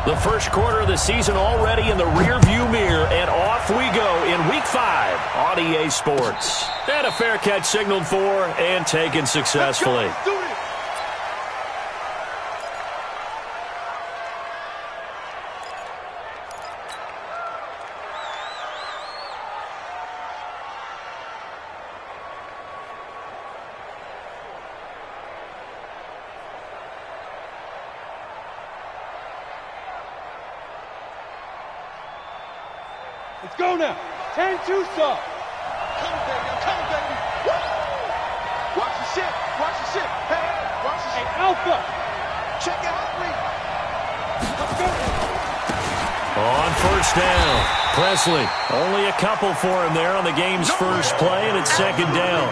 The first quarter of the season already in the rearview mirror, and off we go in Week 5 on EA Sports. And a fair catch signaled for and taken successfully. Let's go now. 10-2 sub. Come, baby. Come, baby. Woo! Watch the shit. Watch the shit. Hey, watch the shit. Hey, Alpha. Check it out, please. Let's go. On first down, Presley. Only a couple for him there on the game's first play, and it's second down.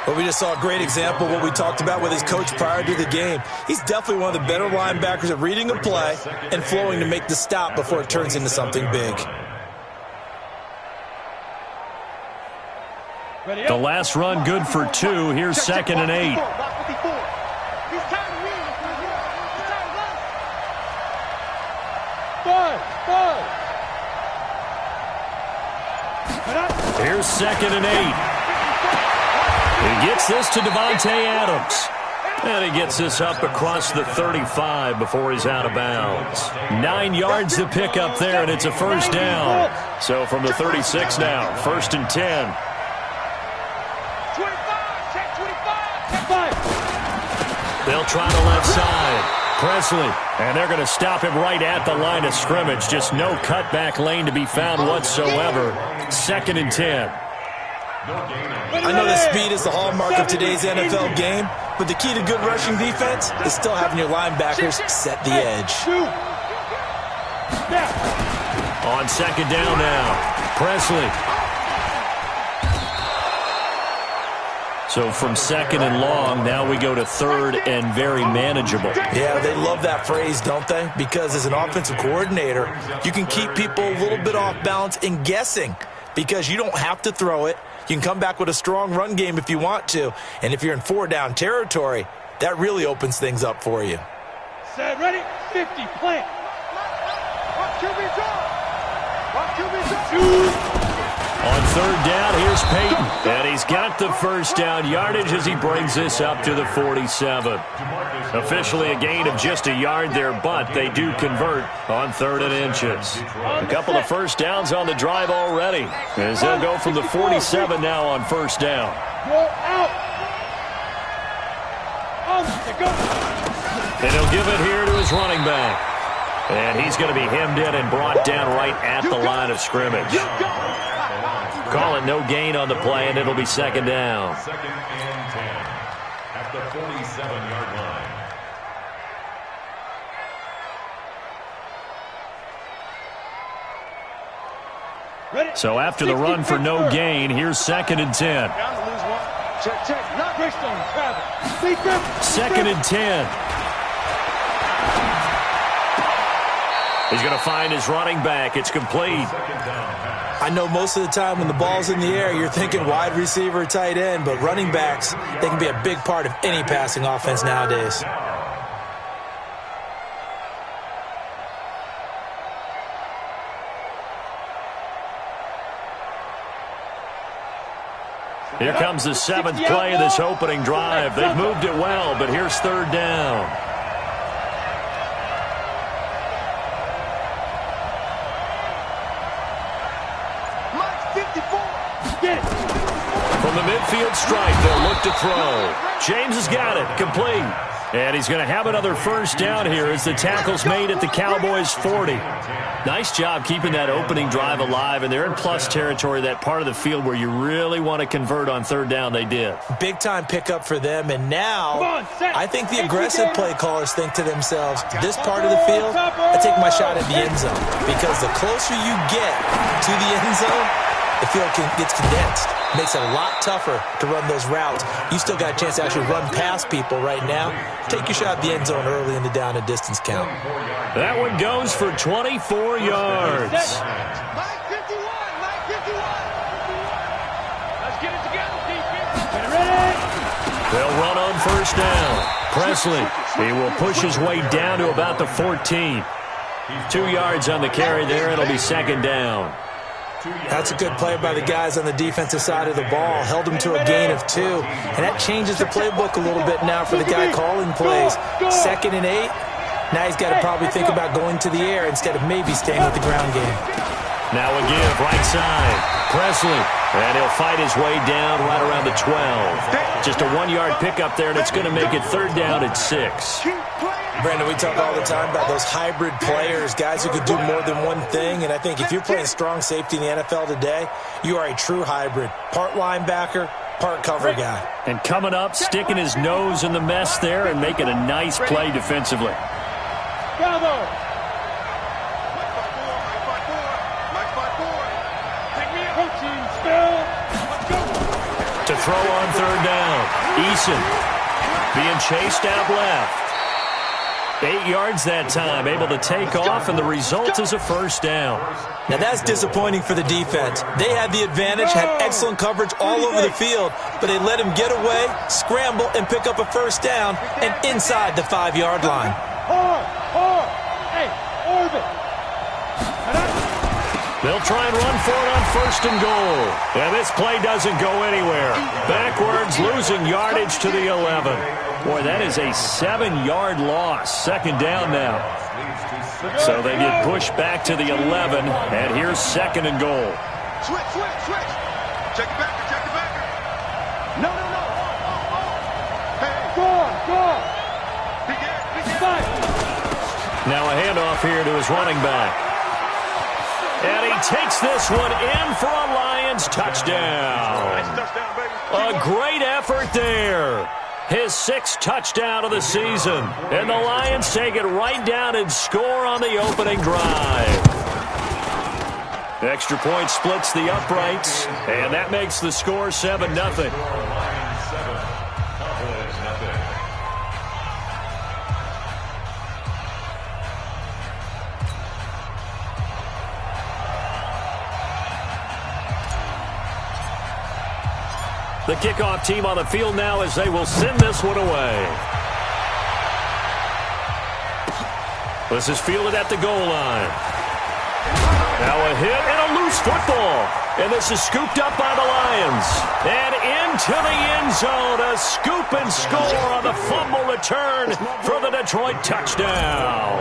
Well, we just saw a great example of what we talked about with his coach prior to the game. He's definitely one of the better linebackers at reading a play and flowing to make the stop before it turns into something big. The last run good for 2. Here's second and 8. Here's second and 8. He gets this to Devontae Adams. And he gets this up across the 35 before he's out of bounds. 9 yards to pick up there, and it's a first down. So from the 36 now, first and 10. They'll try the left side. Presley, and they're going to stop him right at the line of scrimmage. Just no cutback lane to be found whatsoever. Second and 10. I know that speed is the hallmark of today's NFL game, but the key to good rushing defense is still having your linebackers set the edge. On second down now, Presley. So from second and long, now we go to third and very manageable. Yeah, they love that phrase, don't they? Because as an offensive coordinator, you can keep people a little bit off balance and guessing because you don't have to throw it. You can come back with a strong run game if you want to. And if you're in 4-down territory, that really opens things up for you. Set, ready, 50, plant. Watch QB draw. On third down, here's Peyton. And he's got the first down yardage as he brings this up to the 47. Officially a gain of just a yard there, but they do convert on third and inches. A couple of first downs on the drive already, as they'll go from the 47 now on first down. And he'll give it here to his running back. And he's going to be hemmed in and brought down right at the line of scrimmage. Call it no gain on the play, and it'll be second down. Second and 10 at the 47-yard line. So after the run for no gain, here's second and 10. Second and 10. He's going to find his running back. It's complete. I know most of the time when the ball's in the air, you're thinking wide receiver, tight end, but running backs, they can be a big part of any passing offense nowadays. Here comes the 7th play of this opening drive. They've moved it well, but here's third down. From the midfield stripe, they'll look to throw. James has got it, complete. And he's going to have another first down here as the tackle's made at the Cowboys' 40. Nice job keeping that opening drive alive, and they're in plus territory, that part of the field where you really want to convert on third down. They did. Big-time pickup for them, and now I think the aggressive play callers think to themselves, this part of the field, I take my shot at the end zone, because the closer you get to the end zone, the field gets condensed. Makes it a lot tougher to run those routes. You still got a chance to actually run past people right now. Take your shot at the end zone early in the down and distance count. That one goes for 24 yards. Let's get it together, defense. Get ready. They'll run on first down. Presley, he will push his way down to about the 14. 2 yards on the carry there. It'll be second down. That's a good play by the guys on the defensive side of the ball. Held them to a gain of 2. And that changes the playbook a little bit now for the guy calling plays. 2nd and 8. Now he's got to probably think about going to the air instead of maybe staying with the ground game. Now a give, right side. Presley. And he'll fight his way down right around the 12. Just a 1-yard pickup there, and it's going to make it third down at 6. Brandon, we talk all the time about those hybrid players, guys who could do more than one thing. And I think if you're playing strong safety in the NFL today, you are a true hybrid. Part linebacker, part cover guy. And coming up, sticking his nose in the mess there and making a nice play defensively. To throw on third down, Eason being chased out left. 8 yards that time, able to take off, and the result is a first down. Now that's disappointing for the defense. They had the advantage, had excellent coverage all over the field, but they let him get away, scramble, and pick up a first down, and inside the 5-yard line. They'll try and run for it on first and goal. And this play doesn't go anywhere. Backwards, losing yardage to the 11. Boy, that is a 7-yard loss. Second down now. So they get pushed back to the 11, and here's second and goal. Switch. Check it back. No. Hey, go on. Now a handoff here to his running back. And he takes this one in for a Lions touchdown. A great effort there. His 6th touchdown of the season. And the Lions take it right down and score on the opening drive. Extra point splits the uprights, and that makes the score 7-0. The kickoff team on the field now as they will send this one away. This is fielded at the goal line. Now a hit and a loose football. And this is scooped up by the Lions. And into the end zone, a scoop and score on the fumble return for the Detroit touchdown.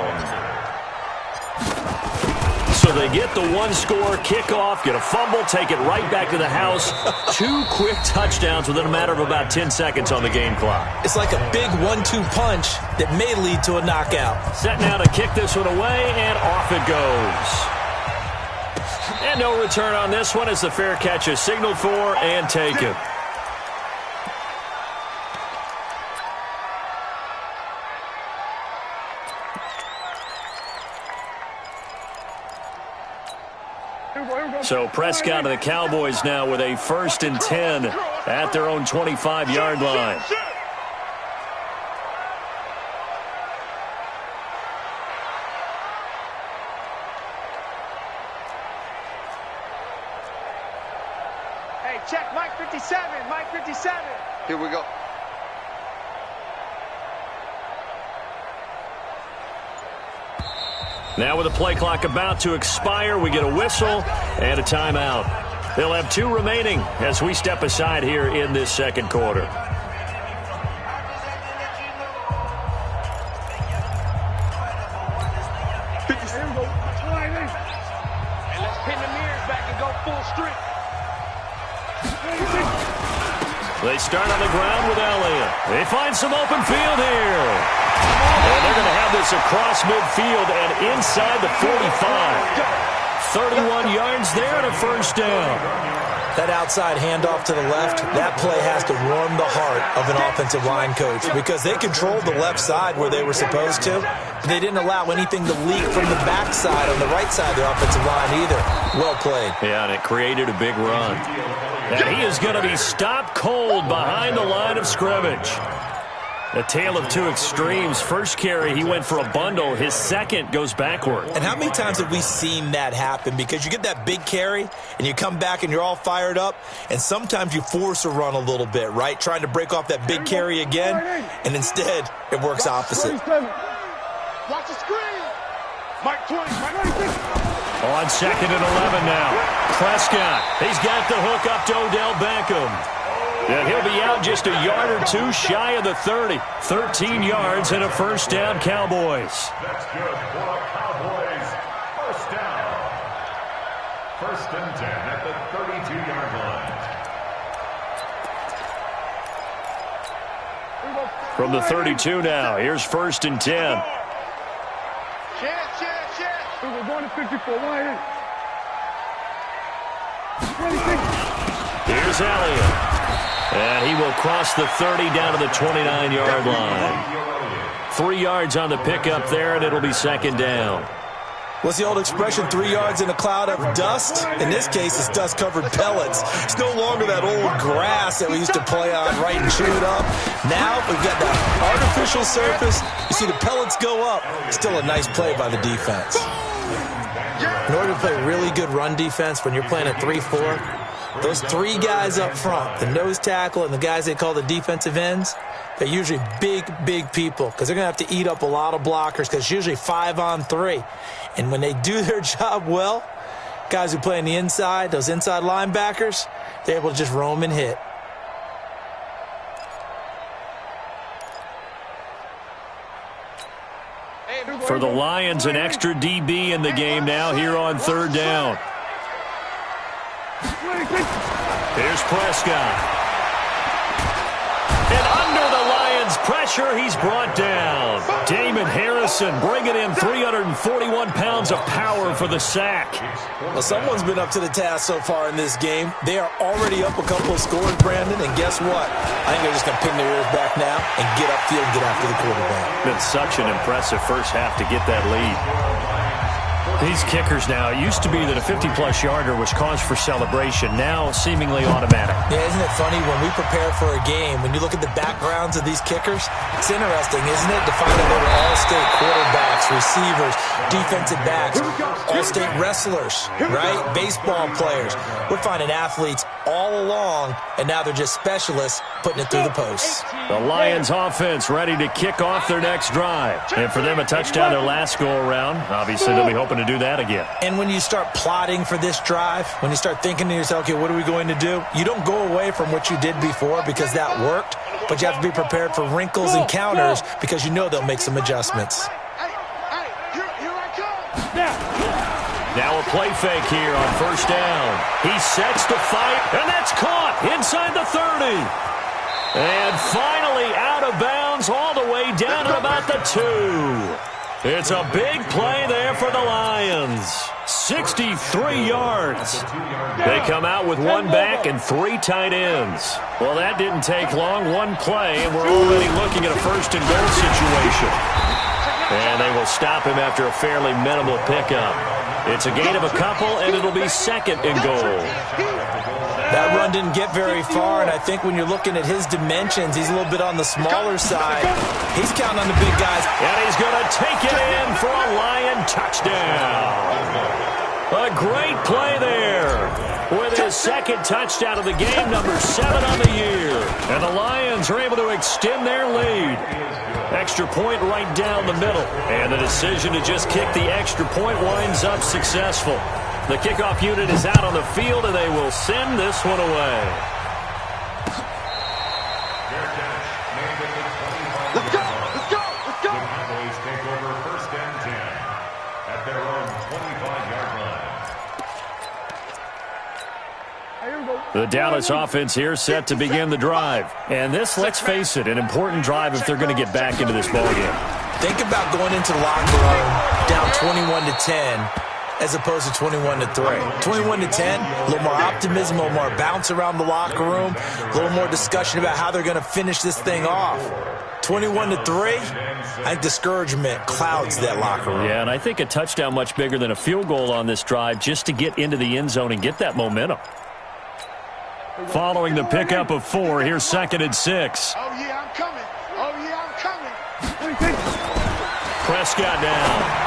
So they get the 1-score kickoff, get a fumble, take it right back to the house. 2 quick touchdowns within a matter of about 10 seconds on the game clock. It's like a big 1-2 punch that may lead to a knockout. Set now to kick this one away, and off it goes. And no return on this one as the fair catch is signaled for and taken. So Prescott and the Cowboys now with a 1st and 10 at their own 25-yard line. Hey, check Mike 57. Mike 57. Here we go. Now with the play clock about to expire, we get a whistle and a timeout. They'll have 2 remaining as we step aside here in this second quarter. And let's pin the mirrors back and go full strength. They start on the ground with Elliott. They find some open field here. And they're going to have this across midfield and inside the 45. 31 yards there and a first down. That outside handoff to the left, that play has to warm the heart of an offensive line coach because they controlled the left side where they were supposed to. They didn't allow anything to leak from the backside on the right side of the offensive line either. Well played. Yeah, and it created a big run. And he is going to be stopped cold behind the line of scrimmage. A tale of 2 extremes. First carry, he went for a bundle. His second goes backward. And how many times have we seen that happen? Because you get that big carry, and you come back and you're all fired up, and sometimes you force a run a little bit, right? Trying to break off that big carry again, and instead, it works opposite. Watch the screen. Mike 20. On 2nd and 11 now. Prescott, he's got the hook up to Odell Beckham. And he'll be out just a yard or two shy of the 30. 13 yards and a first down, Cowboys. That's good for the Cowboys. First down. 1st and 10 at the 32-yard line. From the 32 now, here's 1st and 10. Chance. We're going to 54. Here's Elliott. And he will cross the 30 down to the 29-yard line. 3 yards on the pickup there, and it'll be 2nd down. What's the old expression, 3 yards in a cloud of dust? In this case, it's dust-covered pellets. It's no longer that old grass that we used to play on, right, and chew it up. Now we've got that artificial surface. You see the pellets go up. Still a nice play by the defense. In order to play really good run defense when you're playing a 3-4, those 3 guys up front, the nose tackle and the guys they call the defensive ends, they're usually big people because they're going to have to eat up a lot of blockers because it's usually 5-on-3. And when they do their job well, guys who play on the inside, those inside linebackers, they're able to just roam and hit. For the Lions, an extra DB in the game now here on 3rd down. Here's Prescott. And under the Lions' pressure, he's brought down. Damon Harrison bringing in 341 pounds of power for the sack. Well, someone's been up to the task so far in this game. They are already up a couple of scores, Brandon, and guess what? I think they're just going to pin their ears back now and get upfield and get after the quarterback. Been such an impressive first half to get that lead. These kickers now, it used to be that a 50-plus yarder was cause for celebration. Now, seemingly automatic. Yeah, isn't it funny when we prepare for a game, when you look at the backgrounds of these kickers, it's interesting, isn't it, to find out they were all-state quarterbacks, receivers, defensive backs, all-state wrestlers, right? Baseball players. We're finding athletes all along, and now they're just specialists putting it through the posts. The Lions offense ready to kick off their next drive. And for them, a touchdown their last go-around. Obviously, they'll be hoping to do that again. And when you start plotting for this drive, when you start thinking to yourself, okay, what are we going to do? You don't go away from what you did before because that worked, but you have to be prepared for wrinkles and counters because you know they'll make some adjustments. Now a play fake here on 1st down. He sets to fight, and that's caught inside the 30. And finally out of bounds all the way down to about the 2. It's a big play there for the Lions. 63 yards. They come out with 1 back and 3 tight ends. Well, that didn't take long. 1 play, and we're already looking at a 1st and goal situation. And they will stop him after a fairly minimal pickup. It's a gain of a couple, and it'll be 2nd and goal. That run didn't get very far, and I think when you're looking at his dimensions, he's a little bit on the smaller side. He's counting on the big guys. And he's going to take it in for a Lion touchdown. A great play there with his 2nd touchdown of the game, number 7 on the year. And the Lions are able to extend their lead. Extra point right down the middle. And the decision to just kick the extra point winds up successful. The kickoff unit is out on the field, and they will send this one away. Let's go! Let's go! Let's go! The Cowboys take over 1st and 10 at their own 25-yard line. The Dallas offense here set to begin the drive. And this, let's face it, an important drive if they're going to get back into this ballgame. Think about going into the locker room down 21-10 as opposed to 21-3. 21-10, a little more optimism, a little more bounce around the locker room, a little more discussion about how they're going to finish this thing off. 21-3, I think discouragement clouds that locker room. Yeah, and I think a touchdown much bigger than a field goal on this drive just to get into the end zone and get that momentum. Following the pickup of 4, here's 2nd and 6. Oh, yeah, I'm coming. Oh, yeah, I'm coming. Prescott down.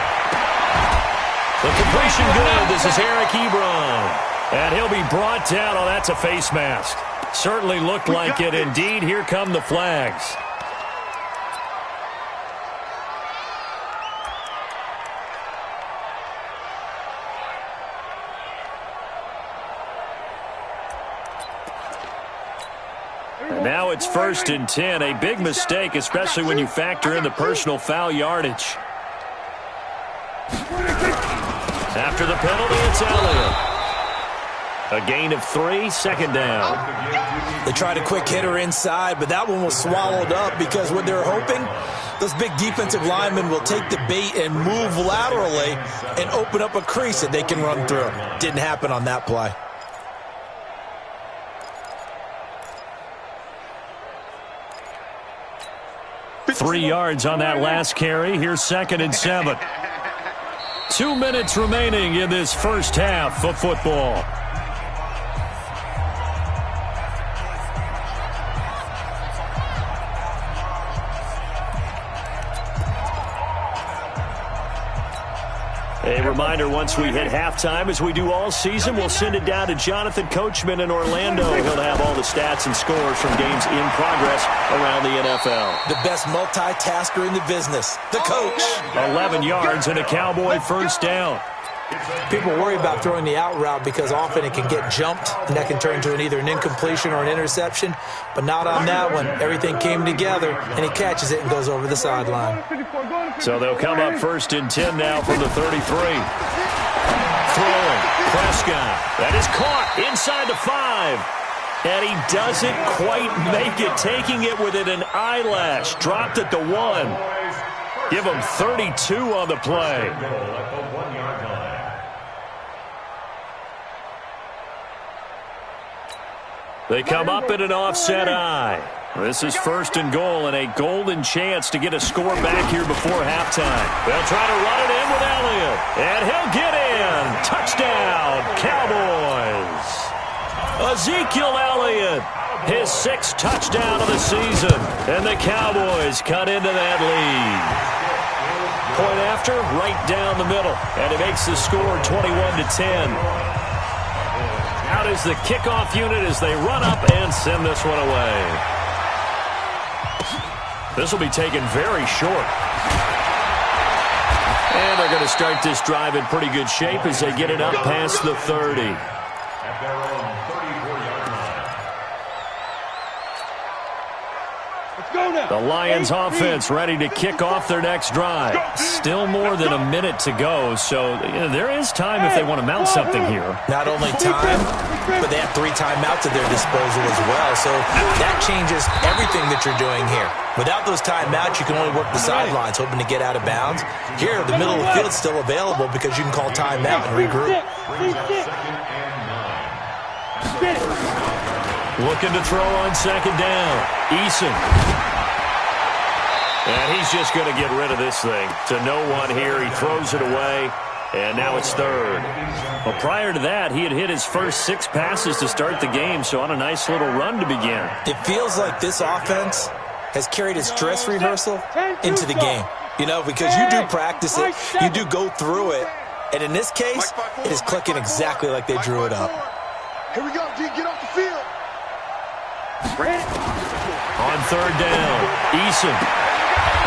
The completion good. This is Eric Ebron. And he'll be brought down. Oh, that's a face mask. Certainly looked like it. Indeed, here come the flags. And now it's 1st and 10. A big mistake, especially when you factor in the personal foul yardage. After the penalty, it's Elliott. A gain of 3, 2nd down. They tried a quick hitter inside, but that one was swallowed up because what they're hoping, those big defensive linemen will take the bait and move laterally and open up a crease that they can run through. Didn't happen on that play. Three yards on that last carry. Here's 2nd and 7. 2 minutes remaining in this first half of football. A reminder, once we hit halftime, as we do all season, we'll send it down to Jonathan Coachman in Orlando. He'll have all the stats and scores from games in progress around the NFL. The best multitasker in the business, the coach. 11 yards and a Cowboy first down. People worry about throwing the out route because often it can get jumped, and that can turn into either an incompletion or an interception. But not on that one. Everything came together, and he catches it and goes over the sideline. So they'll come up 1st and 10 now from the 33. Throwing. Prescott. That is caught inside the 5. And he doesn't quite make it, taking it within an eyelash. Dropped at the 1. Give him 32 on the play. They come up in an offset eye. This is 1st and goal and a golden chance to get a score back here before halftime. They'll try to run it in with Elliott. And he'll get in. Touchdown, Cowboys. Ezekiel Elliott, his 6th touchdown of the season. And the Cowboys cut into that lead. Point after, right down the middle. And it makes the score 21-10. Out is the kickoff unit as they run up and send this one away. This will be taken very short. And they're going to start this drive in pretty good shape as they get it up past the 30. At their own 34-yard line. Let's go now. The Lions offense ready to kick off their next drive. Still more than a minute to go, so there is time if they want to mount something here. Not only time, but they have 3 timeouts at their disposal as well, so that changes everything that you're doing here. Without those timeouts, you can only work the sidelines, hoping to get out of bounds. Here, the middle of the field is still available because you can call timeout and regroup. Looking to throw on 2nd down. Eason. And he's just going to get rid of this thing. To no one here. He throws it away. And now it's 3rd. Well, prior to that, he had hit his first 6 passes to start the game, so on a nice little run to begin. It feels like this offense has carried its dress rehearsal into the game. You know, because you do practice it, you do go through it, and in this case, it is clicking exactly like they drew it up. Here we go, D. Get off the field. On 3rd down, Eason.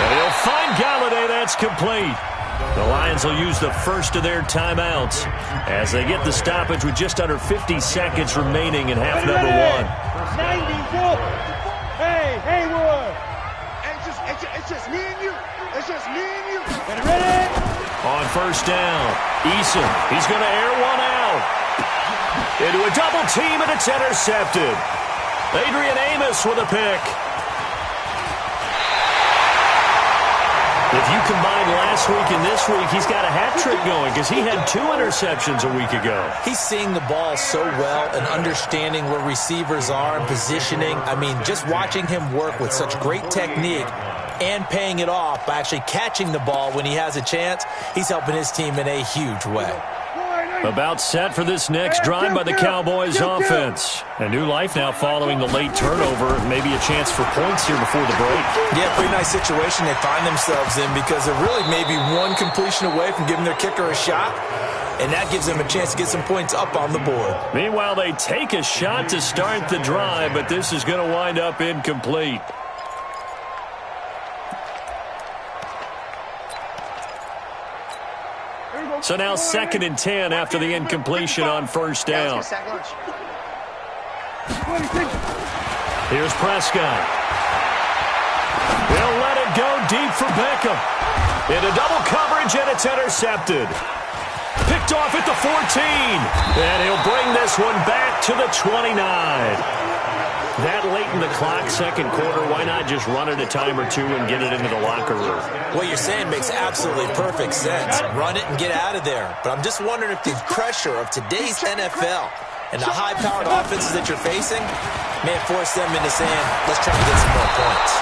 And he'll find Galladay. That's complete. The Lions will use the first of their timeouts as they get the stoppage with just under 50 seconds remaining in half number 1. 90, hey, Haywood. It's just me and you. It's just me and you. Get it ready. On 1st down, Eason. He's going to air one out. Into a double team, and it's intercepted. Adrian Amos with a pick. If you combine last week and this week, he's got a hat trick going because he had 2 interceptions a week ago. He's seeing the ball so well and understanding where receivers are and positioning. I mean, just watching him work with such great technique and paying it off by actually catching the ball when he has a chance, he's helping his team in a huge way. About set for this next drive by the Cowboys offense. A new life now following the late turnover. Maybe a chance for points here before the break. Yeah, pretty nice situation they find themselves in because they're really maybe one completion away from giving their kicker a shot. And that gives them a chance to get some points up on the board. Meanwhile, they take a shot to start the drive, but this is going to wind up incomplete. So now 2nd and 10 after the incompletion on 1st down. Here's Prescott. He'll let it go deep for Beckham. Into double coverage, and it's intercepted. Picked off at the 14. And he'll bring this one back to the 29. That late in the clock, second quarter, why not just run it a time or two and get it into the locker room? What you're saying makes absolutely perfect sense. Run it and get out of there. But I'm just wondering if the pressure of today's NFL and the high-powered offenses that you're facing may force them into saying, let's try to get some more points.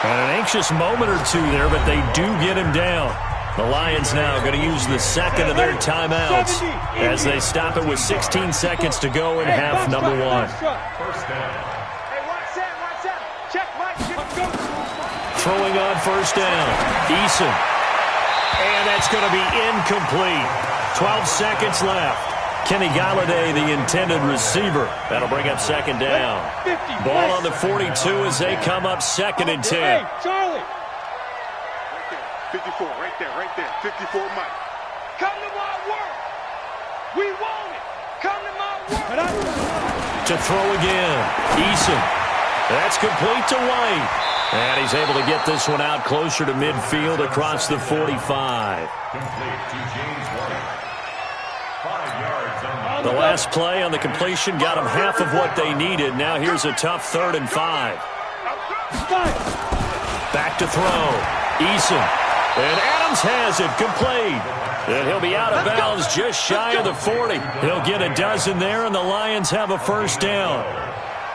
And an anxious moment or two there, but they do get him down. The Lions now going to use the second of their timeouts as they stop it with 16 seconds to go in half number one. First down. Throwing on first down. Eason. And that's going to be incomplete. 12 seconds left. Kenny Galladay, the intended receiver. That'll bring up second down. Ball on the 42 as they come up second and 10. Hey, Charlie. 54, right there. 54, Mike. Come to my world. We want it. Come to my world. To throw again. Eason. That's complete to White. And he's able to get this one out closer to midfield across the 45. Complete to James White. 5 yards on The last play on the completion got them half of what they needed. Now here's a tough 3rd and 5. Back to throw. Eason. And Adams has it complete. And he'll be out of bounds just shy of the 40. He'll get a dozen there, and the Lions have a first down.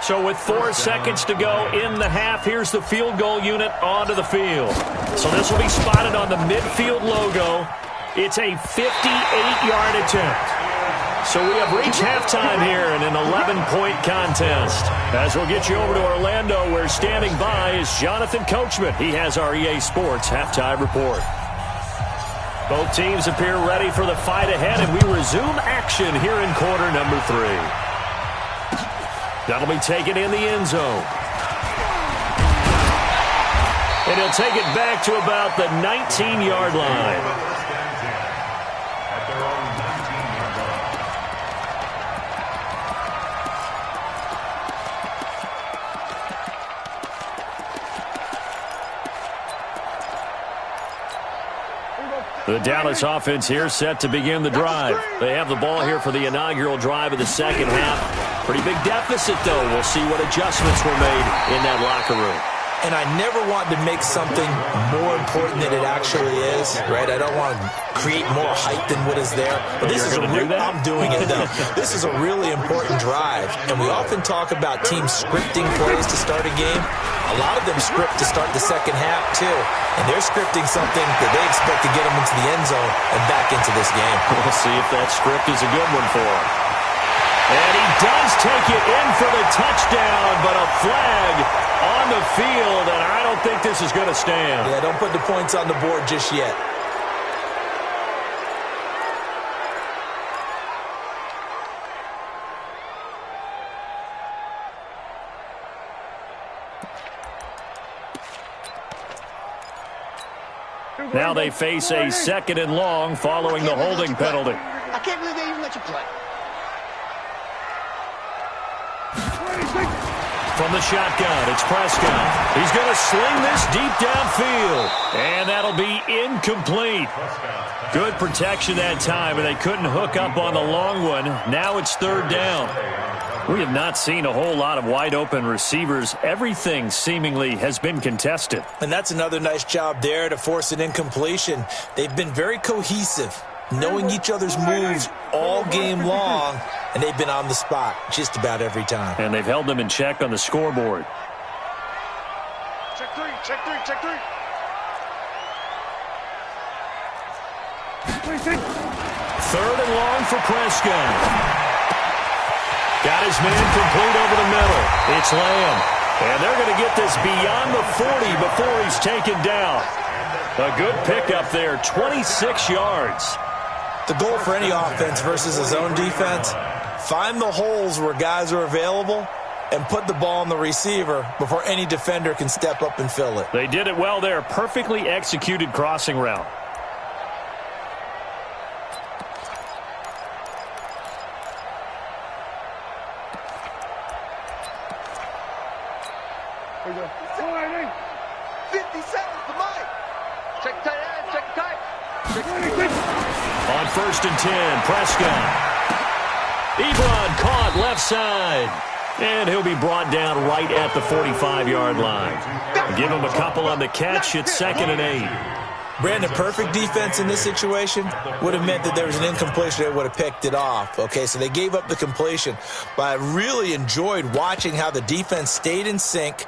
So with 4 seconds to go in the half, here's the field goal unit onto the field. So this will be spotted on the midfield logo. It's a 58-yard attempt. So we have reached halftime here in an 11-point contest. As we'll get you over to Orlando, where standing by is Jonathan Coachman. He has our EA Sports halftime report. Both teams appear ready for the fight ahead, and we resume action here in quarter number 3. That'll be taken in the end zone. And he'll take it back to about the 19-yard line. The Dallas offense here set to begin the drive. They have the ball here for the inaugural drive of the second half. Pretty big deficit, though. We'll see what adjustments were made in that locker room. And I never want to make something more important than it actually is, right? I don't want to create more hype than what is there. But this is I'm doing it, though. This is a really important drive. And we often talk about teams scripting plays to start a game. A lot of them script to start the second half, too. And they're scripting something that they expect to get them into the end zone and back into this game. We'll see if that script is a good one for them. And he does take it in for the touchdown, but a flag on the field, and I don't think this is going to stand. Yeah, don't put the points on the board just yet. Now they face a second and long following the holding penalty. I can't believe they even let you play. From the shotgun, it's Prescott. He's going to sling this deep downfield, and that'll be incomplete. Good protection that time, and they couldn't hook up on the long one. Now it's 3rd down. We have not seen a whole lot of wide-open receivers. Everything seemingly has been contested. And that's another nice job there to force an incompletion. They've been very cohesive, knowing each other's moves all game long, and they've been on the spot just about every time. And they've held them in check on the scoreboard. Check three, check three, check three. 3rd and long for Prescott. Got his man complete over the middle. It's Lamb. And they're going to get this beyond the 40 before he's taken down. A good pickup there, 26 yards. The goal for any offense versus a zone defense, find the holes where guys are available and put the ball on the receiver before any defender can step up and fill it. They did it well there. Perfectly executed crossing route. 57's the mic. Check tight end, check tight. On 1st and 10, Prescott. Ebron caught left side. And he'll be brought down right at the 45-yard line. Give him a couple on the catch. It's 2nd and 8. Brandon, perfect defense in this situation would have meant that there was an incompletion. They would have picked it off. Okay, so they gave up the completion. But I really enjoyed watching how the defense stayed in sync,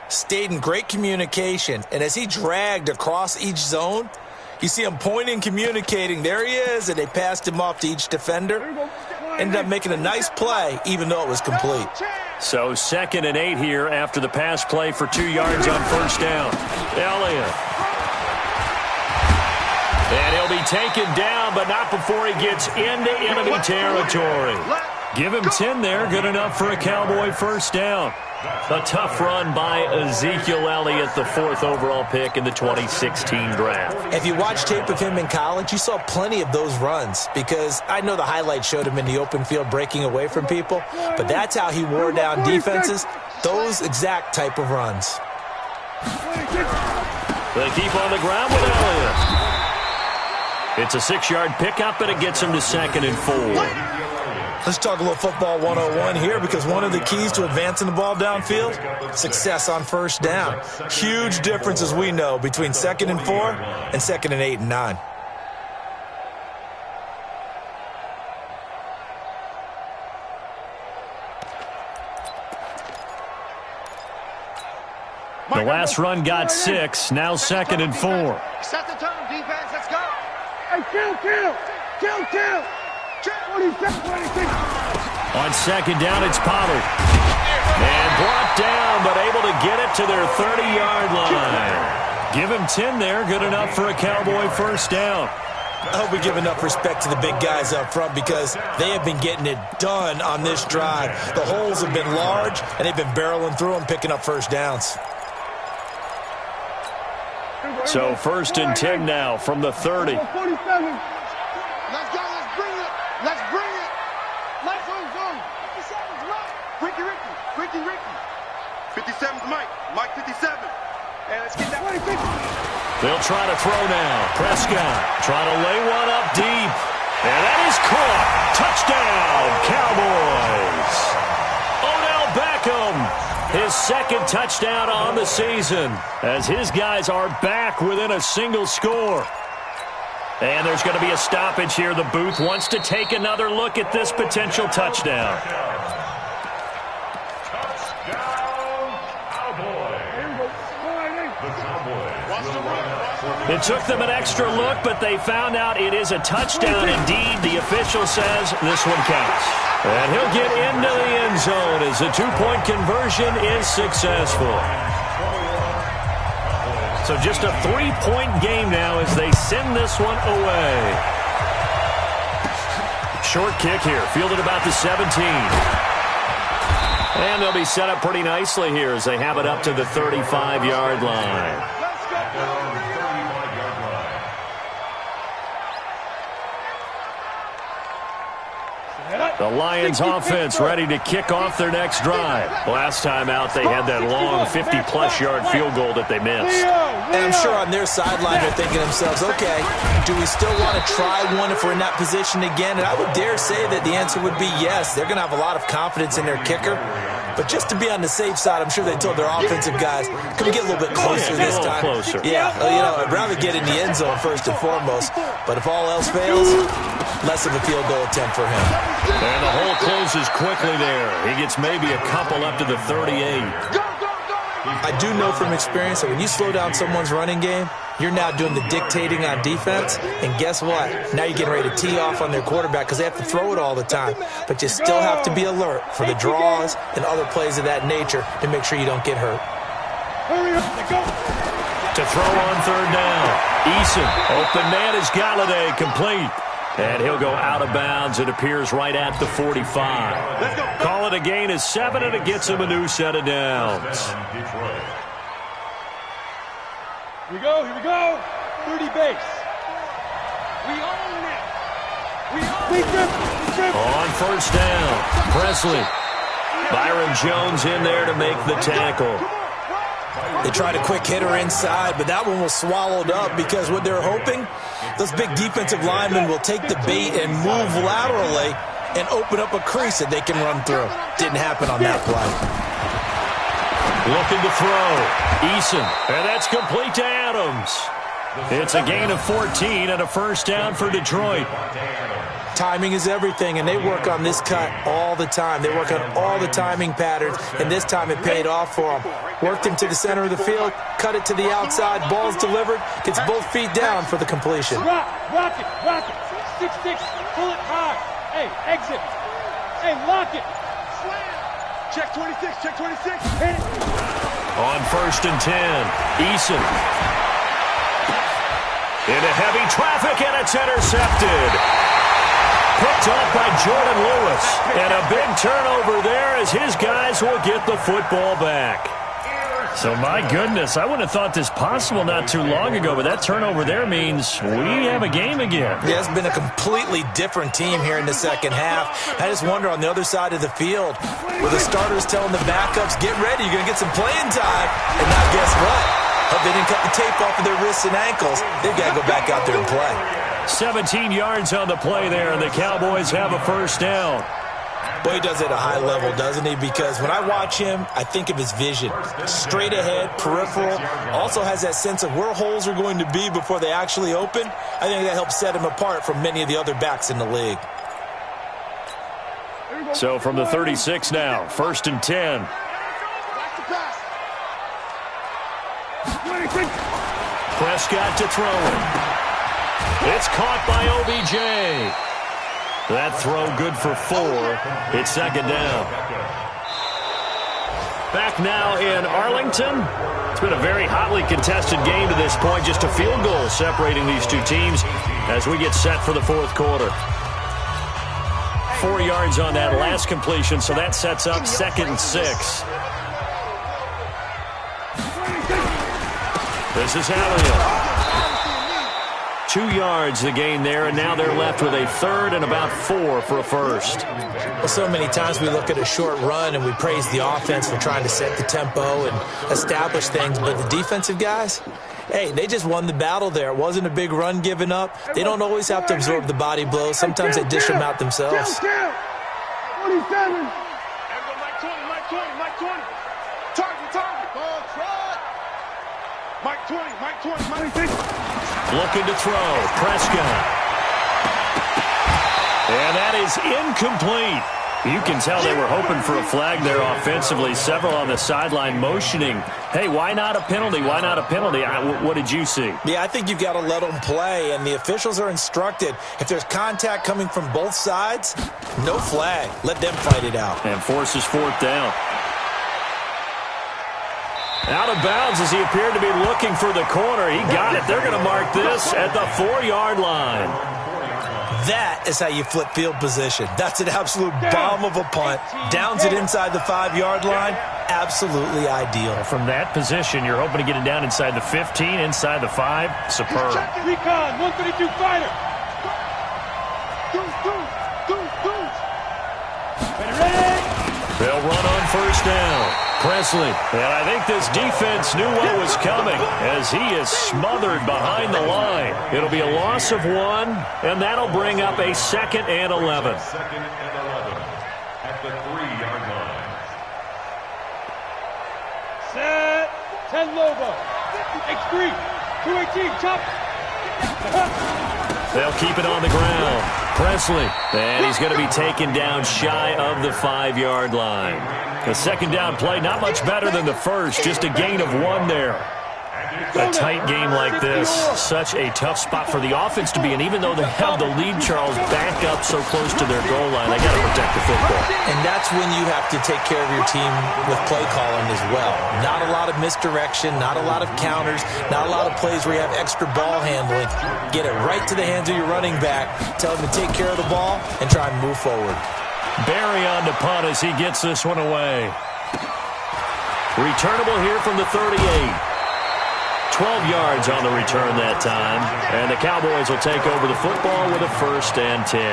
stayed in great communication. And as he dragged across each zone, you see him pointing, communicating. There he is, and they passed him off to each defender. Ended up making a nice play, even though it was complete. So 2nd and 8 here after the pass play for 2 yards on 1st down. Elliott. And he'll be taken down, but not before he gets into enemy territory. Give him 10 there, good enough for a Cowboy 1st down. A tough run by Ezekiel Elliott, the 4th overall pick in the 2016 draft. If you watch tape of him in college, you saw plenty of those runs because I know the highlights showed him in the open field breaking away from people, but that's how he wore down defenses, those exact type of runs. They keep on the ground with Elliott. It's a 6-yard pickup, and it gets him to 2nd and 4. Let's talk a little football 101 here because one of the keys to advancing the ball downfield, success on 1st down. Huge difference, as we know, between 2nd and 4 and 2nd and 8 and 9. The last run got 6, now 2nd and 4. Set the tone, defense, let's go. Hey, kill. On 2nd down, it's Pollard. And brought down, but able to get it to their 30-yard line. Give him 10 there, good enough for a Cowboy 1st down. I hope we give enough respect to the big guys up front because they have been getting it done on this drive. The holes have been large, and they've been barreling through them, picking up 1st downs. So 1st and 10 now from the 30. Let's go, let's bring it. Let's bring it. Let's go. 57's Mike. Ricky. 57's Mike. Mike 57. And let's get that one. They'll try to throw now. Prescott trying to lay one up deep. And that is caught. Touchdown, Cowboys. Odell Beckham, his 2nd touchdown on the season as his guys are back within a single score. And there's going to be a stoppage here. The booth wants to take another look at this potential touchdown. It took them an extra look, but they found out it is a touchdown indeed. The official says this one counts. And he'll get into the end zone as the 2-point conversion is successful. So just a 3-point game now as they send this one away. Short kick here, fielded about the 17. And they'll be set up pretty nicely here as they have it up to the 35-yard line. The Lions offense ready to kick off their next drive. Last time out, they had that long 50-plus yard field goal that they missed. And I'm sure on their sideline they're thinking to themselves, okay, do we still want to try one if we're in that position again? And I would dare say that the answer would be yes. They're going to have a lot of confidence in their kicker. But just to be on the safe side, I'm sure they told their offensive guys, can we get a little bit closer this time? Closer. Yeah, I'd rather get in the end zone first and foremost. But if all else fails, less of a field goal attempt for him. And the hole closes quickly there. He gets maybe a couple up to the 38. I do know from experience that when you slow down someone's running game, you're now doing the dictating on defense. And guess what? Now you're getting ready to tee off on their quarterback because they have to throw it all the time. But you still have to be alert for the draws and other plays of that nature to make sure you don't get hurt. To throw on 3rd down. Eason, open man is Galladay, complete. And he'll go out of bounds. It appears right at the 45. Call it a gain of 7, and it gets him a new set of downs. Here we go. 30 base. We own it. On 1st down, Presley. Byron Jones in there to make the tackle. They tried a quick hitter inside, but that one was swallowed up because what they're hoping, those big defensive linemen will take the bait and move laterally and open up a crease that they can run through. Didn't happen on that play. Looking to throw. Eason. And that's complete to Adams. It's a gain of 14 and a first down for Detroit. Timing is everything, and they work on this cut all the time. They work on all the timing patterns, and this time it paid off for them. Worked him to the center of the field, cut it to the outside, ball's delivered, gets both feet down for the completion. Rock it. 6-6, pull it high. Hey, exit. Hey, lock it. Slam. Check 26. Hit it. On 1st and 10, Eason. Into heavy traffic, and it's intercepted. Picked off by Jordan Lewis. And a big turnover there as his guys will get the football back. So, my goodness, I wouldn't have thought this possible not too long ago, but that turnover there means we have a game again. Yeah, it's been a completely different team here in the second half. I just wonder on the other side of the field, where the starters telling the backups, get ready, you're going to get some playing time. And now guess what? Hope they didn't cut the tape off of their wrists and ankles. They've got to go back out there and play. 17 yards on the play there, and the Cowboys have a first down. Boy, he does it at a high level, doesn't he? Because when I watch him, I think of his vision. Straight ahead, peripheral. Also has that sense of where holes are going to be before they actually open. I think that helps set him apart from many of the other backs in the league. So from the 36 now, 1st and 10. Prescott to throw it. It's caught by OBJ. That throw good for 4. It's 2nd down. Back now in Arlington. It's been a very hotly contested game to this point. Just a field goal separating these two teams as we get set for the 4th quarter. 4 yards on that last completion, so that sets up 2nd and 6. This is Elliott. 2 yards the gain there, and now they're left with a 3rd and about 4 for a first. Well, so many times we look at a short run and we praise the offense for trying to set the tempo and establish things, but the defensive guys, hey, they just won the battle there. It wasn't a big run given up. They don't always have to absorb the body blows. Sometimes they dish them out themselves. 27. Mike 20. Target. Ball trot. Mike 20. Looking to throw. Prescott. And that is incomplete. You can tell they were hoping for a flag there offensively. Several on the sideline motioning. Hey, why not a penalty? Why not a penalty? What did you see? Yeah, I think you've got to let them play, and the officials are instructed. If there's contact coming from both sides, no flag. Let them fight it out. And forces 4th down. Out of bounds as he appeared to be looking for the corner. He got it. They're going to mark this at the 4-yard line. That is how you flip field position. That's an absolute bomb of a punt. Downs it inside the 5-yard line. Absolutely ideal. From that position, you're hoping to get it down inside the 15, inside the 5. Superb. Recon, 132 fighter. They'll run on 1st down. Presley, and I think this defense knew what was coming as he is smothered behind the line. It'll be a loss of 1, and that'll bring up a 2nd and 11. 2nd and 11 at the 3-yard line. Set. 10 Lobo. X3. 218. Chop. They'll keep it on the ground. Presley, and he's going to be taken down shy of the 5-yard line. The 2nd down play, not much better than the first, just a gain of 1 there. A tight game like this, such a tough spot for the offense to be in. Even though they have the lead, Charles, back up so close to their goal line, they got to protect the football. And that's when you have to take care of your team with play calling as well. Not a lot of misdirection, not a lot of counters, not a lot of plays where you have extra ball handling. Get it right to the hands of your running back, tell him to take care of the ball, and try and move forward. Barry on the punt as he gets this one away. Returnable here from the 38. 12 yards on the return that time. And the Cowboys will take over the football with a 1st and 10.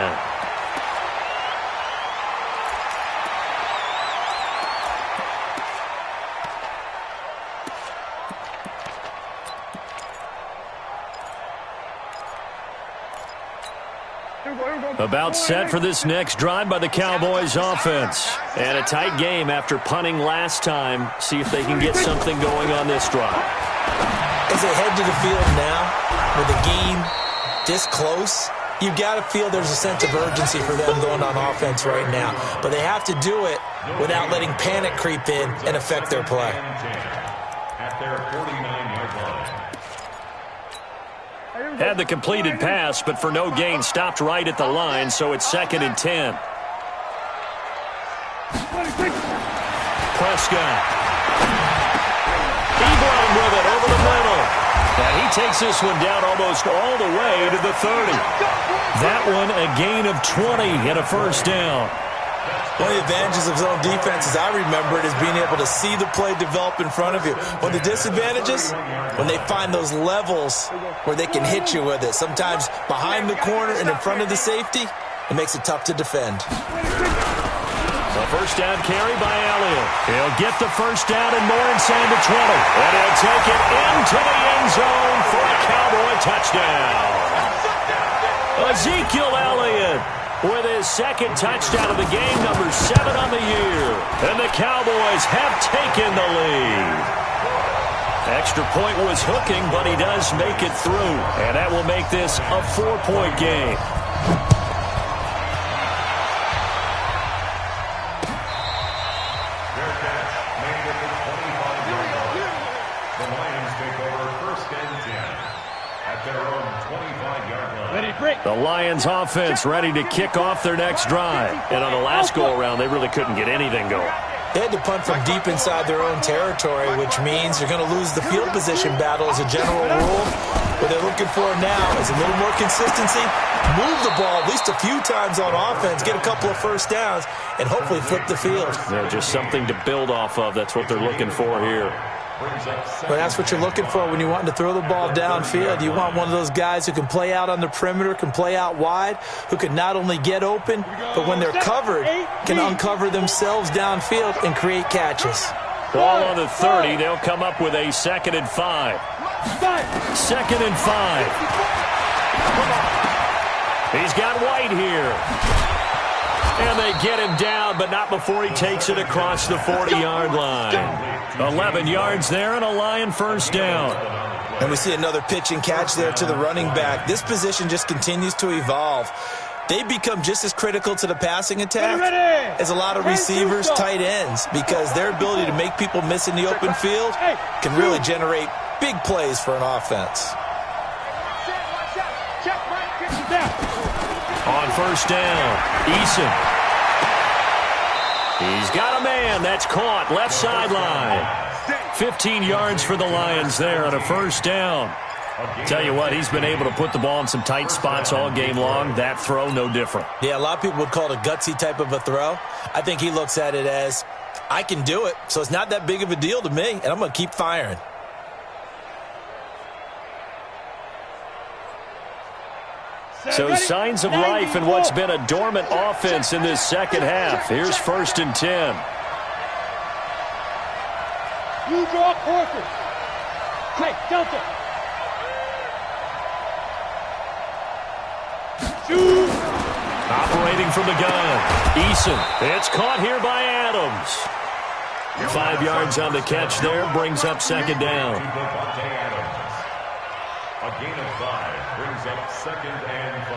About set for this next drive by the Cowboys offense. And a tight game after punting last time. See if they can get something going on this drive. As they head to the field now, with the game this close, you've got to feel there's a sense of urgency for them going on offense right now. But they have to do it without letting panic creep in and affect their play. At their 49-yard line. Had the completed pass, but for no gain, stopped right at the line, so it's 2nd and 10. Prescott. Ebron with it over the middle. And he takes this one down almost all the way to the 30. That one a gain of 20 and a first down. One of the advantages of zone defense, as I remember it, is being able to see the play develop in front of you. One of the disadvantages, when they find those levels where they can hit you with it. Sometimes behind the corner and in front of the safety, it makes it tough to defend. A first down carry by Elliott. He'll get the first down and more inside the 20. And he'll take it into the end zone for a Cowboy touchdown. Ezekiel Elliott with his second touchdown of the game, number 7 on the year. And the Cowboys have taken the lead. Extra point was hooking, but he does make it through. And that will make this a 4-point game. Their catch made at the 25-yard line. The Lions take over 1st and 10 at their own 25-yard line. The Lions offense ready to kick off their next drive. And on the last go-around, they really couldn't get anything going. They had to punt from deep inside their own territory, which means you're going to lose the field position battle as a general rule. What they're looking for now is a little more consistency, move the ball at least a few times on offense, get a couple of first downs, and hopefully flip the field. Yeah, just something to build off of. That's what they're looking for here. But that's what you're looking for when you're wanting to throw the ball downfield. You want one of those guys who can play out on the perimeter, can play out wide, who can not only get open, but when they're covered, can uncover themselves downfield and create catches. Ball on the 30. They'll come up with a 2nd and 5. 2nd and 5. He's got White here. And they get him down, but not before he takes it across the 40-yard line. 11 yards there and a Lion first down. And we see another pitch and catch there to the running back. This position just continues to evolve. They become just as critical to the passing attack as a lot of receivers, tight ends, because their ability to make people miss in the open field can really generate big plays for an offense. On first down, Eason. He's got a man. That's caught. Left sideline. 15 yards for the Lions there on a first down. Tell you what, he's been able to put the ball in some tight spots all game long. That throw, no different. Yeah, a lot of people would call it a gutsy type of a throw. I think he looks at it as, I can do it, so it's not that big of a deal to me, and I'm going to keep firing. So signs of life in what's been a dormant offense in this second half. Here's 1st and 10. You draw quarters. Hey, Delta. Shoot. Operating from the gun. Eason. It's caught here by Adams. 5 yards on the catch there. Brings up 2nd down. A gain of 5 brings up 2nd and 5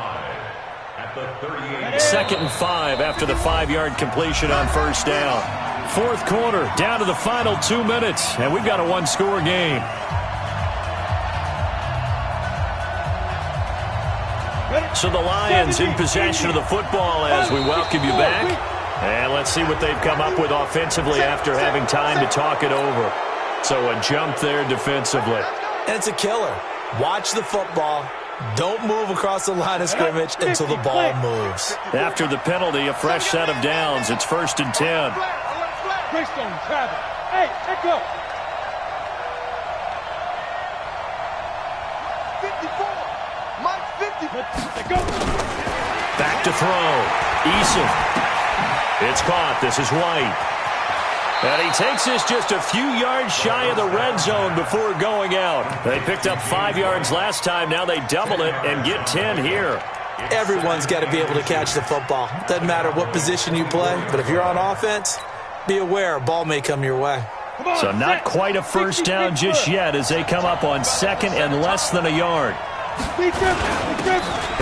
at the 38. 2nd and 5 after the 5-yard completion on first down. 4th quarter, down to the final 2 minutes, and we've got a 1-score game. So the Lions in possession of the football as we welcome you back. And let's see what they've come up with offensively after having time to talk it over. So a jump there defensively. And it's a killer. Watch the football. Don't move across the line of scrimmage until the ball moves. After the penalty, a fresh set of downs. It's 1st and 10. Greystone, Travis. Hey, echo. 54. Mike 50. Go. Back to throw. Eason. It's caught. This is White. And he takes this just a few yards shy of the red zone before going out. They picked up 5 yards last time. Now they double it and get 10 here. Everyone's got to be able to catch the football. Doesn't matter what position you play, but if you're on offense, be aware a ball may come your way. So not quite a first down just yet as they come up on second and less than a yard. And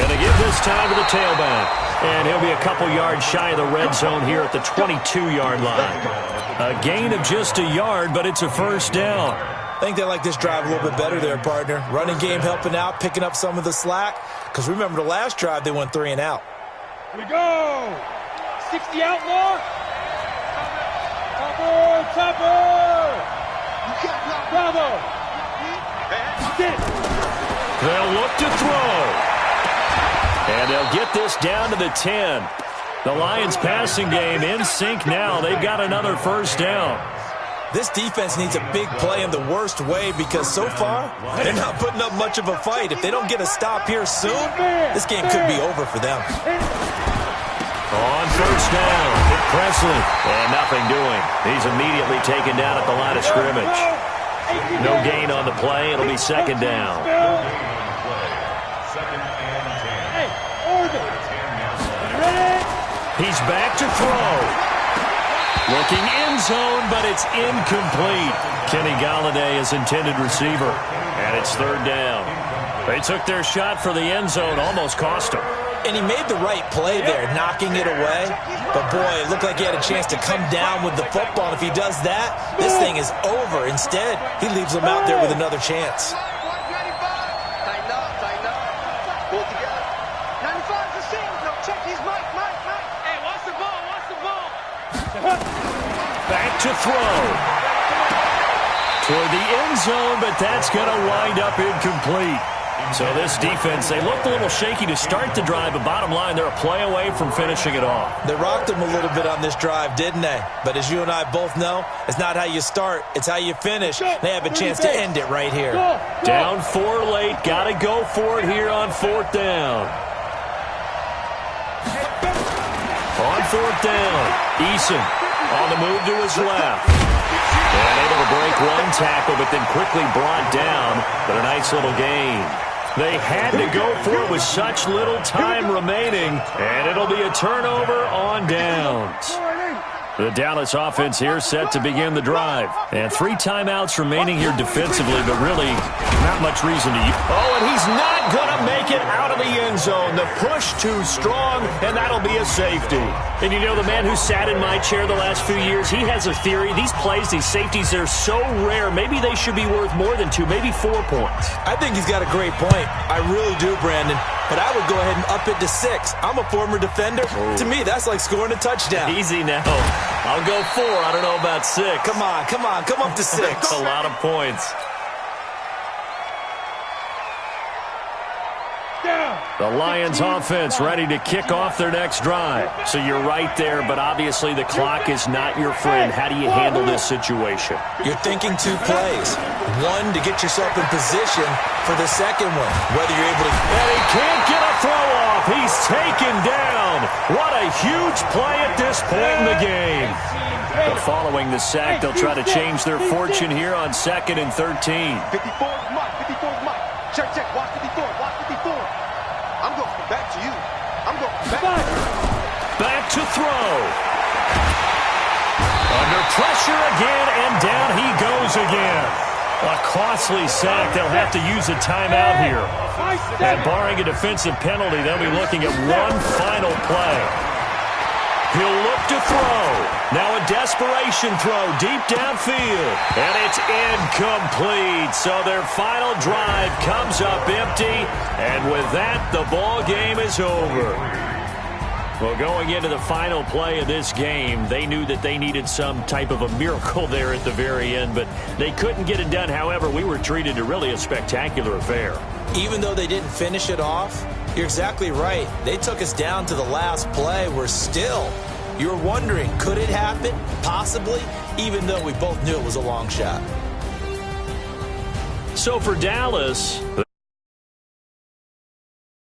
they give this time to the tailback. And he'll be a couple yards shy of the red zone here at the 22-yard line. A gain of just a yard, but it's a first down. I think they like this drive a little bit better there, partner. Running game helping out, picking up some of the slack. Because remember the last drive, they went 3 and out. Here we go. 60 outlaw. Topper. Bravo. They'll look to throw. And they'll get this down to the 10. The Lions passing game in sync now. They've got another first down. This defense needs a big play in the worst way because so far, they're not putting up much of a fight. If they don't get a stop here soon, this game could be over for them. On first down, Presley, and nothing doing. He's immediately taken down at the line of scrimmage. No gain on the play. It'll be second down. He's back to throw. Looking end zone, but it's incomplete. Kenny Galladay is intended receiver, and it's third down. They took their shot for the end zone, almost cost him. And he made the right play there, knocking it away. But, boy, it looked like he had a chance to come down with the football. And if he does that, this thing is over. Instead, he leaves him out there with another chance. Tighten up. Pull together. 95 to 6. No, check his mic. Hey, watch the ball. Back to throw. Toward the end zone, but that's going to wind up incomplete. So this defense, they looked a little shaky to start the drive, but bottom line, they're a play away from finishing it off. They rocked them a little bit on this drive, didn't they? But as you and I both know, it's not how you start, it's how you finish. They have a chance to end it right here. Down 4 late, got to go for it here on fourth down. On fourth down, Eason on the move to his left. And able to break one tackle, but then quickly brought down. But a nice little gain. They had to go for it with such little time remaining. And it'll be a turnover on downs. The Dallas offense here set to begin the drive. And 3 timeouts remaining here defensively, but really not much reason to use. Oh, and he's not going to make it out of the end zone. The push too strong, and that'll be a safety. And you know, the man who sat in my chair the last few years, he has a theory. These plays, these safeties, they're so rare. Maybe they should be worth more than 2, maybe 4 points. I think he's got a great point. I really do, Brandon. But I would go ahead and up it to 6. I'm a former defender. To me, that's like scoring a touchdown. Easy now. I'll go 4. I don't know about 6. Come on. Come up to 6. That's a lot of points. The Lions offense ready to kick off their next drive. So you're right there, but obviously the clock is not your friend. How do you handle this situation? You're thinking 2 plays. One, to get yourself in position for the second one. Whether you're able to... And he can't get a throw off. He's taken down. What a huge play at this point in the game. But following the sack, they'll try to change their fortune here on 2nd and 13. 54's Mike. Check. Watch 54. I'm going back to you. Back to throw. Under pressure again, and down he goes again. A costly sack. They'll have to use a timeout here. And barring a defensive penalty, they'll be looking at one final play. He'll look to throw. Now a desperation throw deep downfield. And it's incomplete. So their final drive comes up empty. And with that, the ball game is over. Well, going into the final play of this game, they knew that they needed some type of a miracle there at the very end, but they couldn't get it done. However, we were treated to really a spectacular affair. Even though they didn't finish it off, you're exactly right. They took us down to the last play. We're still, you're wondering, could it happen? Possibly, even though we both knew it was a long shot. So for Dallas...